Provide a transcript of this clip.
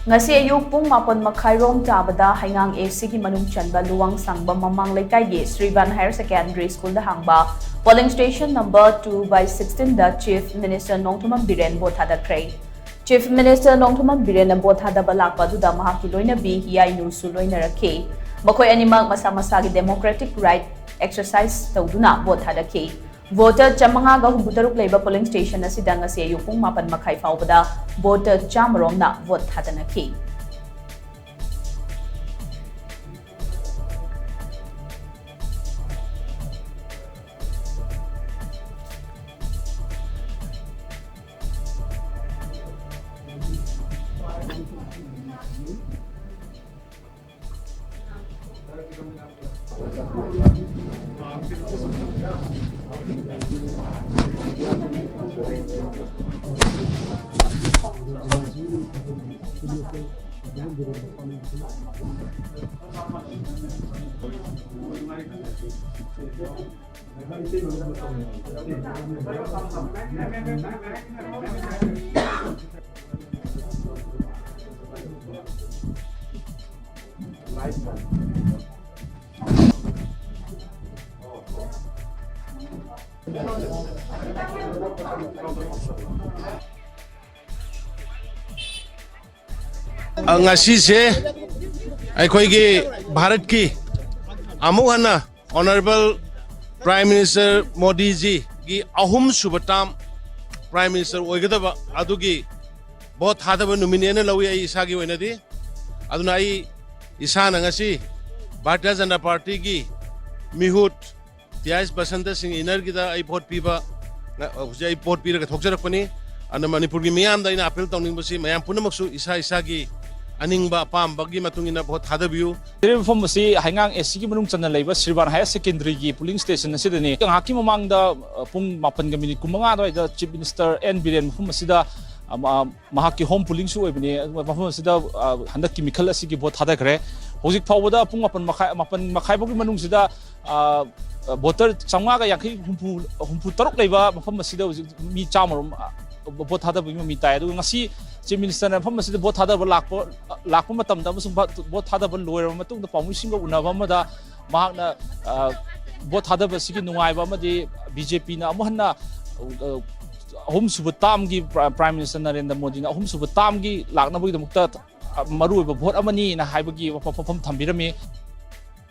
Ngasi Ayuk Pung Pung Rom Tabada Heingang AC ki manung chanba Luwangsangbam Mamang leikai Srivan Higher Secondary School da hangba polling station number 2/16 da Chief Minister Nongthombam Biren bo Thadakhre. Chief Minister Nongthombam Biren na bo thadaba lakpa du da mahaki loina bi hiyai nu su loina rakhe. Makhoi animak masa-masa ki democratic right exercise tawduna bo thadakhe. Voter chamanga ga humbutaruk leiba polling station asida ngasi Ayuk Pung faubada voter chamrom na vote hadanakhi. Ngasi se akhoi gi Bharat ki amuhana Honorable Prime Minister Modi ji gi ahum subatam Prime Minister oigadaba adugi bot hadaba nominee lawi ai isa gi oinadi aduna ai isa na ngasi Bharatiya Janata Party gi mihut tiais basanta sing iner gi da ai vote piba ai vote pira ka thokjarakpani ana Manipur gi miyam da ina appeal tawning basi mayam punamaksu isa gi aningba pam bagi matungina bot hadabiu reform si Heingang AC ki manung channel leiba Srivan Higher Secondary ki polling station asidani haki mamang da pung 8 minute kumanga da Chief Minister Biren mafum asida mahaki home polling su oibani mafum asida handaki mikhal asigi bot Thadakhre hojik phawda pung 8 makhai bogi manung sida voter chamga ga yakhi humpu taruk leiba mafum asida mi chamarum bot hadabi mi tai adu ngasi Chief Minister Nongthombam bot thadaba lakpa matamda amasung bot thadaba loiraba matungda pamuisinga unaba amada mahakna bot thadaba sigi nungaiba amadi BJP na amuhanna ahum suba tamgi Prime Minister Narendra Modi na ahum suba tamgi laknabagi damukta maruiba vote amani na haibagi wafafam thambirami